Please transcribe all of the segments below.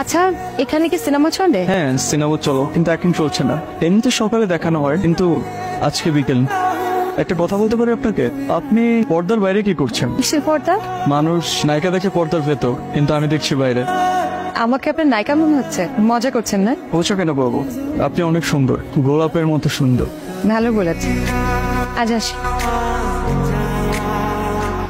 আচ্ছা, এখানে কি সিনেমা চলে? হ্যাঁ, সিনেমা চলো, কিন্তু এখন চলছে না। এমনিতে সকালে দেখানো হয়, কিন্তু আজকে বিকেল। একটা কথা বলতে পারি আপনাকে? আপনি পর্দার বাইরে কি করছেন? কিসের পর্দা? মানুষ নায়িকা দেখে পর্দার ভেতর, কিন্তু আমি দেখছি বাইরে। আমাকে আপনার নায়িকা মনে হচ্ছে? মজা করছেন না? বলছো কেন বাবু? আপনি অনেক সুন্দর, গোলাপের মতো সুন্দর। ভালো বলেছেন। আজ আসি।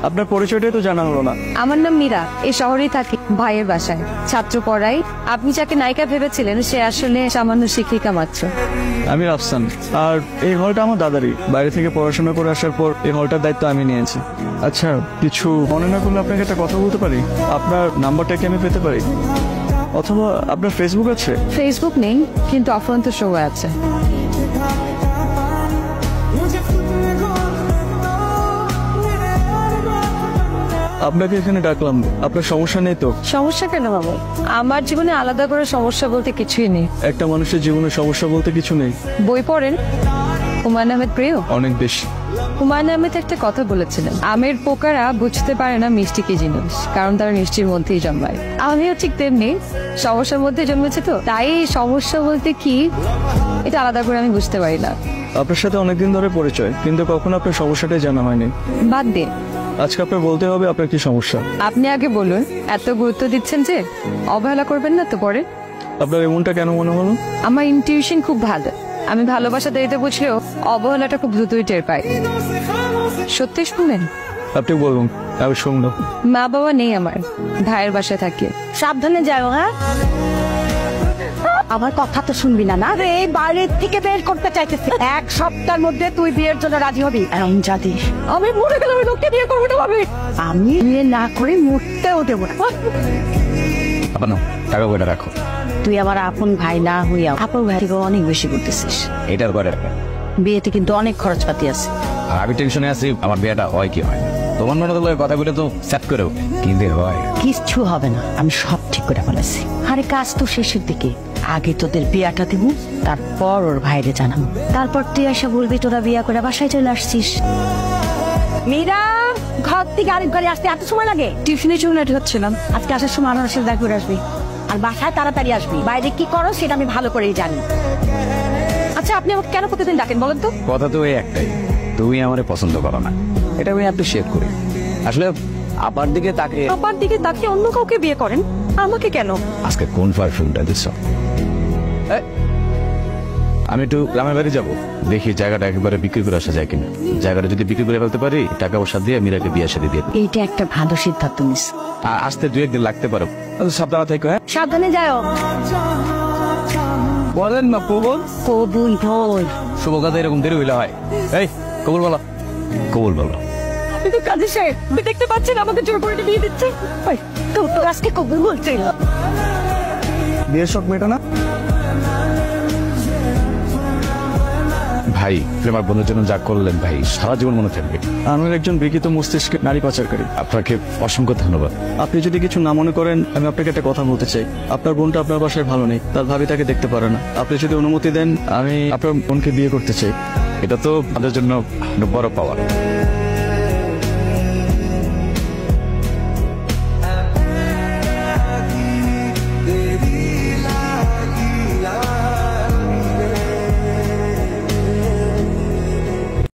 আপনার পরিচয়টাই তো জানা হলো না। আমার নাম মীরা, এই শহরেই থাকি, ভাইয়ের বাসায় ছাত্র পড়াই। আপনি যাকে নায়িকা ভেবেছিলেন সে আসলে সামান্য শিক্ষিকা মাত্র। আমি রাফসান, আর এই হলটা আমার দাদারই। বাইরে থেকে পড়াশোনা করে আসার পর এই হলটার দায়িত্ব আমি নিয়েছি। আচ্ছা, কিছু মনে না করলে আপনাকে একটা কথা বলতে পারি? আপনার নাম্বারটা কি আমি পেতে পারি? অথবা আপনার ফেসবুক আছে? ফেসবুক নেই, কিন্তু অফুরন্ত সময় আছে। আপনাকে এখানে ডাকলাম, আপনার সমস্যা নেই তো? সমস্যা কেন বাবু? আমার জীবনে আলাদা করে সমস্যা বলতে কিছুই নেই। একটা মানুষের জীবনে সমস্যা বলতে কিছু নেই। বই পড়েন? হুমায়ুন আহমেদ প্রিয়? অনেক বেশি। হুমায়ুন আহমেদ একটা কথা বলেছিলেন, আমের পোকারা বুঝতে পারে না মিষ্টি কি জিনিস, কারণ তারা মিষ্টির মধ্যেই জন্মায়। আমিও ঠিক তেমনি সমস্যার মধ্যে জন্মেছে, তো তাই সমস্যা বলতে কি এটা আলাদা করে আমি বুঝতে পারি না। আপনার সাথে অনেকদিন ধরে পরিচয়, কিন্তু কখনো আপনার সমস্যাটাই জানা হয়নি। বাদ দিন, আজকে আপনার বলতে হবে আপনার কি সমস্যা। আপনি আগে বলুন। এত গুরুত্ব দিচ্ছেন যে, অবহেলা করবেন না তো পরে। আপনার এমনটা কেন মনে হলো? আমার ইনটিউশন খুব ভালো। আমি ভালোবাসা দেরিতে বুঝলেও অবহেলাটা খুব দ্রুতই টের পাই। সত্যি শুনলেন? আপনি বলুন, আমি শুনলাম। মা বাবা নেই আমার, ভাইয়ের বাসায় থাকি। সাবধানে যাও। হ্যাঁ, আমার কথা তো শুনবি না? না রে, বাড়ির থেকে বের করতে চাইতেছি। এক সপ্তাহের মধ্যে তুই বিয়ের জন্য রাজি হবি। এমন জাতি আমি মরে গেলাম, লোককে বিয়ে করবো না ভাবি। আমি বিয়ে না করে মরতেও দেবো না। আপনার টাকা কয়টা রাখো। তুই আমার আপন ভাই না হইয়া আপন ভাই থেকে অনেক বেশি করতেছিস। এটার কয়টা রাখা। বিয়েতে কিন্তু অনেক খরচপাতি আছে। আর আমি টেনশনে আছি, আমার বিয়েটা হয় কি হয় না। তোমার মনে হলো কথা বলে তো সেট করে কিন্তু হয় কিচ্ছু হবে না, আমি সব ঠিক করে ফেলেছি। আরে কাজ তো শেষের দিকে, আগে তোদের বিয়াটা দিব, তারপর ওর ভাইরে জানাবো। তারপর তুই এসে বলবি তোরা বিয়া করে বাসায় চলে আসছিস। মীরা, ঘর থেকে আরেক ঘরে আসতে এত সময় লাগে? টিউশনে চলে হচ্ছিলাম। আজকে আসার সময় আমার সাথে দেখা করে আসবি, আর বাসায় তাড়াতাড়ি আসবি। বাইরে কি করো সেটা আমি ভালো করেই জানি। আচ্ছা, আপনি আমাকে কেন প্রতিদিন ডাকেন বলেন তো? কথা তো এই একটাই, তুমি আমারে পছন্দ করো না। এটা আমি অ্যাপ্রিশিয়েট করি। আসলে আপার দিকে তাকে আপার দিকে তাকে অন্য কাউকে বিয়ে করেন, আমাকে কেন? আজকে কোন পারফিউমটা দিচ্ছ? আমি একটু গ্রামের বাড়ি যাবো, দেখি জায়গাটা একেবারে বিক্রি করে আসা যায় কিনা। জায়গাটা যদি বিক্রি করে ফেলতে পারি, টাকা পয়সা দিয়ে মীরাকে বিয়ে সাথে দিয়ে। এইটা একটা ভালো সিদ্ধান্ত নিস। আর আসতে 2-1 দিন লাগতে পারো। সাবধানে থেকো। হ্যাঁ, সাবধানে যাও। বলেন না কবুল। কবুল বল। শুভ কাজে এরকম দেরি হইলে হয়। এই কবুল বলো, কবুল বলো। আপনি তো কাজী সাহেব, আপনি দেখতে পাচ্ছেন আমাকে জোর করে বিয়ে দিচ্ছে। তো আজকে কবুল বলছে। বিয়ের শখ মেটা না? ভাই, প্রেমার বন্ধুর জন্য যা করলেন ভাই, সারা জীবন মনে থাকবে। আমার একজন বিকৃত মস্তিষ্কে নারী পাচারকারী। আপনাকে অসংখ্য ধন্যবাদ। আপনি যদি কিছু না মনে করেন, আমি আপনাকে একটা কথা বলতে চাই। আপনার বোনটা আপনার বাসায় ভালো নেই, তার ভাবি তাকে দেখতে পারে না। আপনি যদি অনুমতি দেন, আমি আপনার বোনকে বিয়ে করতে চাই। এটা তো আমাদের জন্য বড় পাওয়া।